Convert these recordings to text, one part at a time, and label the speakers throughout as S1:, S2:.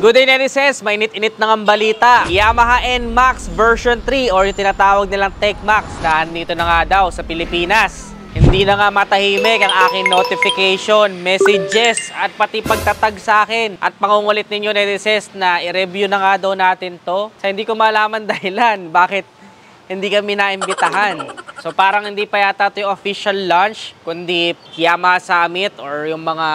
S1: Good day, netizens! Mainit-init na ang balita. Yamaha NMAX version 3 or yung tinatawag nilang TechMax na nandito na nga daw sa Pilipinas. Hindi na nga matahimik ang aking notification, messages at pati pagtatag sa akin. At pangungulit ninyo, netizens, na i-review na nga daw natin to. Sa hindi ko malaman dahilan bakit hindi kami naimbitahan. So parang hindi pa yata ito yung official launch, kundi Yamaha Summit or yung mga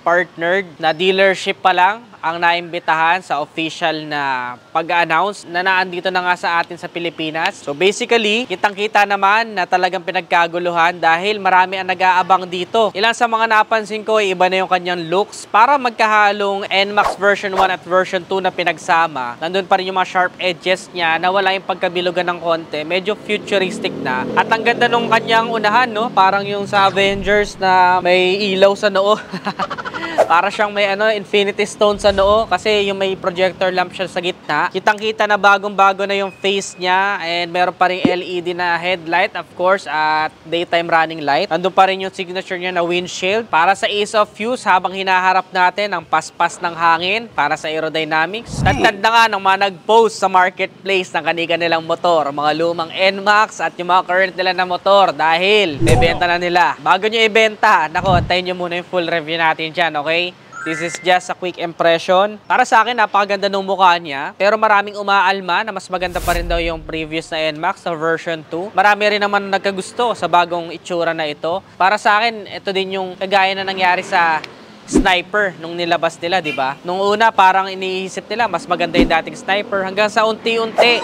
S1: partnered na dealership pa lang ang naimbitahan sa official na pag-announce na naandito na nga sa atin sa Pilipinas. So basically, kitang-kita naman na talagang pinagkaguluhan dahil marami ang nag-aabang dito. Ilang sa mga napansin ko, iba na yung kanyang looks. Para magkahalong NMAX version 1 at version 2 na pinagsama, nandun pa rin yung mga sharp edges niya na wala yung pagkabilugan ng konti. Medyo futuristic na. At ang ganda nung kanyang unahan, no? Parang yung sa Avengers na may ilaw sa noo. Para siyang may Infinity Stone sa noo kasi yung may projector lamp siya sa gitna. Kitang-kita na bagong-bago na yung face niya and meron pa ring LED na headlight of course at daytime running light. Nandun pa rin yung signature niya na windshield para sa ease of use habang hinaharap natin ang paspas ng hangin para sa aerodynamics. Tagtad na nga ng mga nag-post sa marketplace ng kanilang motor, mga lumang NMAX at yung mga current nila na motor dahil ibenta na nila. Bago nyo ibenta, naku, antayin nyo muna yung full review natin dyan, okay? This is just a quick impression. Para sa akin, napakaganda ng mukha niya. Pero maraming umaalma na mas maganda pa rin daw yung previous na NMAX na version 2. Marami rin naman nagkagusto sa bagong itsura na ito. Para sa akin, ito din yung kagaya na nangyari sa Sniper nung nilabas nila, di ba? Nung una, parang iniisip nila mas maganda yung dating Sniper. Hanggang sa unti-unti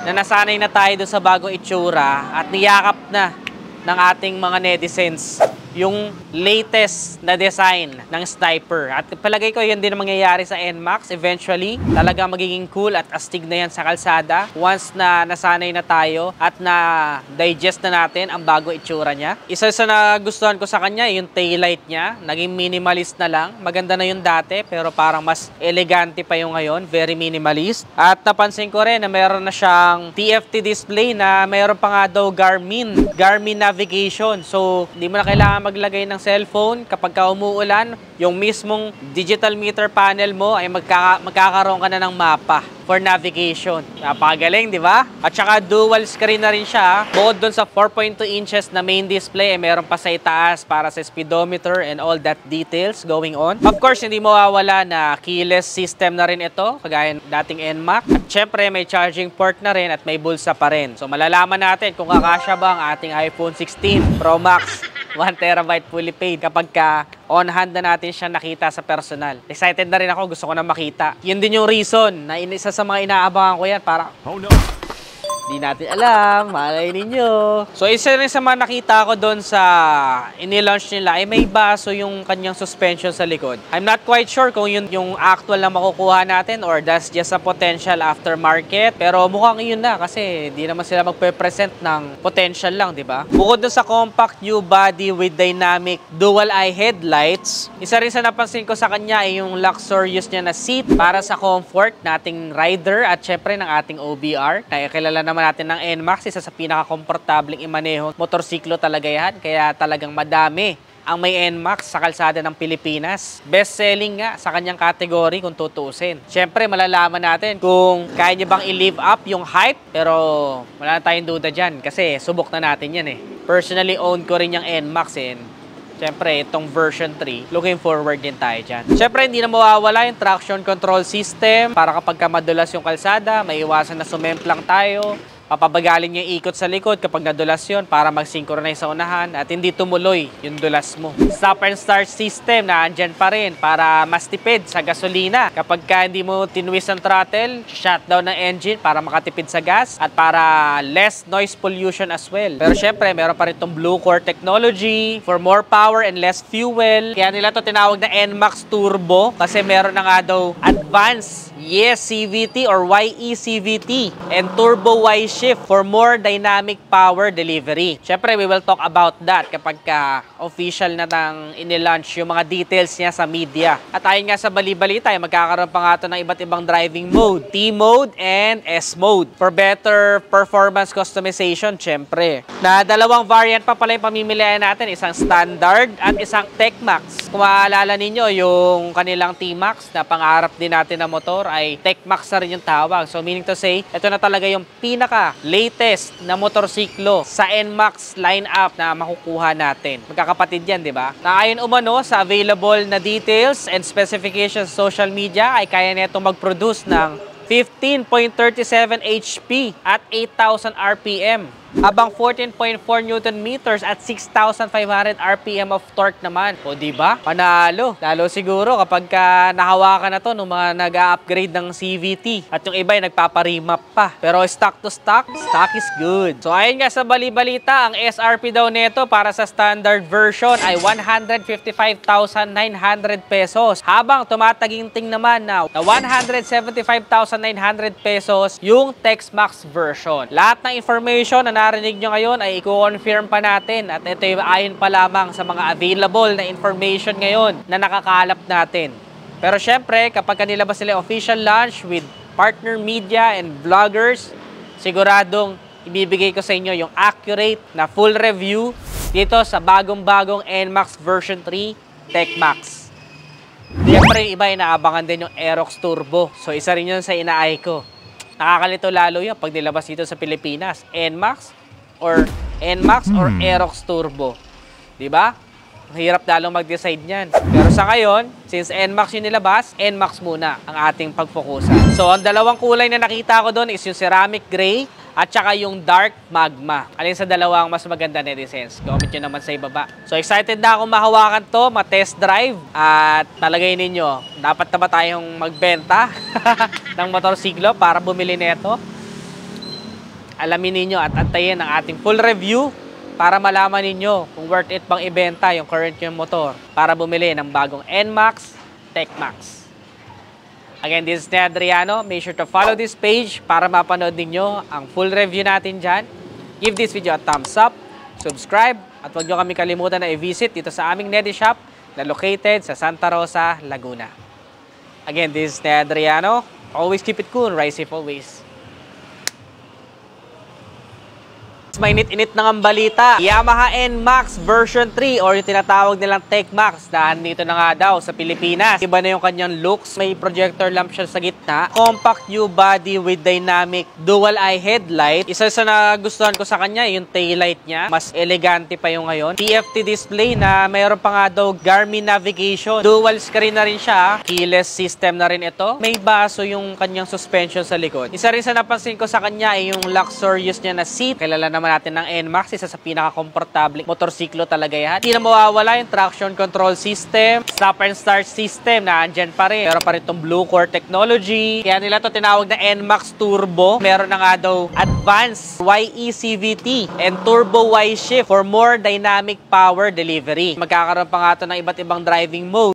S1: na nasanay na tayo doon sa bagong itsura at niyakap na ng ating mga netizens yung latest na design ng Sniper. At palagay ko yun din ang mangyayari sa NMAX eventually. Talaga magiging cool at astig na yan sa kalsada once na nasanay na tayo at na-digest na natin ang bago itsura niya. Isa sa nagustuhan ko sa kanya, yung taillight niya. Naging minimalist na lang. Maganda na yung dati pero parang mas elegante pa yung ngayon. Very minimalist. At napansin ko rin na meron na siyang TFT display na meron pa nga daw Garmin navigation. So, hindi mo na kailangan maglagay ng cellphone kapag umuulan, yung mismong digital meter panel mo ay magkakaroon ka na ng mapa for navigation. Napakagaling, di ba? At saka dual screen na rin siya. Bukod dun sa 4.2 inches na main display, meron pa sa itaas para sa speedometer and all that details going on. Of course, hindi mawawala na keyless system na rin ito, kagaya dating NMAX. At syempre, may charging port na rin at may bulsa pa rin. So, malalaman natin kung kakasya ba ang ating iPhone 16 Pro Max 1TB fully paid kapag on hand na natin siya nakita sa personal. Excited na rin ako, gusto ko na makita. Yun din yung reason na isa sa mga inaabangan ko yan para di natin alam, malay ninyo. So isa rin sa mga nakita ko doon sa inilaunch nila ay may baso yung kanyang suspension sa likod. I'm not quite sure kung yun yung actual na makukuha natin or that's just a potential aftermarket. Pero mukhang yun na kasi di naman sila magpe-present ng potential lang, di ba? Bukod doon sa compact new body with dynamic dual eye headlights, isa rin sa napansin ko sa kanya ay yung luxurious niya na seat para sa comfort nating rider at syempre ng ating OBR. Kaya kilala naman natin ng NMAX, isa sa pinaka-komportabling imaneho motorsiklo talaga yan. Kaya talagang madami ang may NMAX sa kalsada ng Pilipinas. Best-selling nga sa kanyang category kung tutuusin. Siyempre, malalaman natin kung kaya niya bang i-live up yung hype. Pero wala na tayong duda dyan kasi subok na natin yan eh. Personally, own ko rin yung NMAX eh. Siyempre, itong version 3, looking forward din tayo dyan. Siyempre, hindi na mawawala yung traction control system para kapag madulas yung kalsada, may iwasan na sumemplang tayo. Papabagalin yung ikot sa likod kapag nadulas yun para mag-synchronize sa unahan at hindi tumuloy yung dulas mo. Stop and start system na andyan pa rin para mas tipid sa gasolina. Kapag hindi mo tinwist ang throttle, shutdown ng engine para makatipid sa gas at para less noise pollution as well. Pero syempre, meron pa rin itong Blue Core technology for more power and less fuel. Kaya nila to tinawag na NMAX Turbo kasi meron na nga daw advanced CVT or YE CVT and Turbo Y shift for more dynamic power delivery. Syempre, we will talk about that kapag official na nang inilaunch yung mga details niya sa media. At ayon nga sa bali-balita, magkakaroon pa nga ito ng iba't ibang driving mode, T mode and S mode. For better performance customization, syempre. Na dalawang variant pa pala yung pamimilihan natin, isang standard at isang TechMax. Kung maalala ninyo, yung kanilang T-Max na pangarap din natin na motor ay TechMax na rin yung tawag. So meaning to say, ito na talaga yung pinaka-latest na motorsiklo sa NMAX lineup na makukuha natin. Magkakapatid yan, di ba? Na ayon umano sa available na details and specifications sa social media ay kaya nito mag-produce ng 15.37 HP at 8,000 RPM. Habang 14.4 Nm at 6,500 RPM of torque naman. O diba? Panalo. Lalo siguro kapag nahawakan na to ng mga nag-upgrade ng CVT. At yung iba ay nagpaparimap pa. Pero stock to stock, stock is good. So ayun nga sa bali-balita, ang SRP daw nito para sa standard version ay 155,900 pesos. Habang tumataginting naman na 175,900 pesos yung TechMax version. Lahat ng information na narinig nyo ngayon ay i-confirm pa natin at ito yung ayon pa lamang sa mga available na information ngayon na nakakalap natin. Pero syempre, kapag nilabas sila official launch with partner media and vloggers, siguradong ibibigay ko sa inyo yung accurate na full review dito sa bagong-bagong NMAX version 3 TechMax. Siyempre, iba inaabangan din yung Aerox Turbo. So, isa rin yun sa inaay ko. Nakakalito lalo yun pag nilabas dito sa Pilipinas. NMAX or Aerox Turbo. Diba? Hirap lalong mag-decide niyan. Pero sa ngayon, since NMAX yung nilabas, NMAX muna ang ating pagfokusan. So, ang dalawang kulay na nakita ko doon is yung ceramic gray at saka yung dark magma. Alin sa dalawang mas maganda, netizens? Comment nyo naman sa ibaba. So, excited na akong mahawakan to, ma-test drive. At talagay ninyo, dapat na ba tayong magbenta ng motorsiklo para bumili nito? Alamin ninyo at antayin ang ating full review para malaman ninyo kung worth it bang ibenta yung current yung motor para bumili ng bagong NMAX TechMax. Again, this is Adriano. Make sure to follow this page para mapanood ninyo ang full review natin dyan. Give this video a thumbs up, subscribe, at huwag nyo kami kalimutan na i-visit dito sa aming Nedi Shop na located sa Santa Rosa, Laguna. Again, this is Adriano. Always keep it cool, ride safe always. Mainit-init na ng balita. Yamaha NMAX version 3 or yung tinatawag nilang TechMax na nandito na nga daw sa Pilipinas. Iba na yung kanyang looks. May projector lamp siya sa gitna. Compact U-body with dynamic dual eye headlight. Isa sa nagustuhan ko sa kanya yung taillight niya. Mas elegante pa yung ngayon. TFT display na mayroon pa nga daw Garmin navigation. Dual screen na rin siya. Keyless system na rin ito. May baso yung kanyang suspension sa likod. Isa rin sa napansin ko sa kanya ay yung luxurious niya na seat. Kilala naman natin ng NMAX, isa sa pinaka-komportable motorsiklo talaga yan. Hindi na mawawala yung traction control system, stop and start system na andyan pa rin. Meron pa rin itong Blue Core technology. Kaya nila ito tinawag na NMAX Turbo. Meron na nga daw advanced YE CVT and Turbo Y Shift for more dynamic power delivery. Magkakaroon pa nga ito ng iba't ibang driving mode.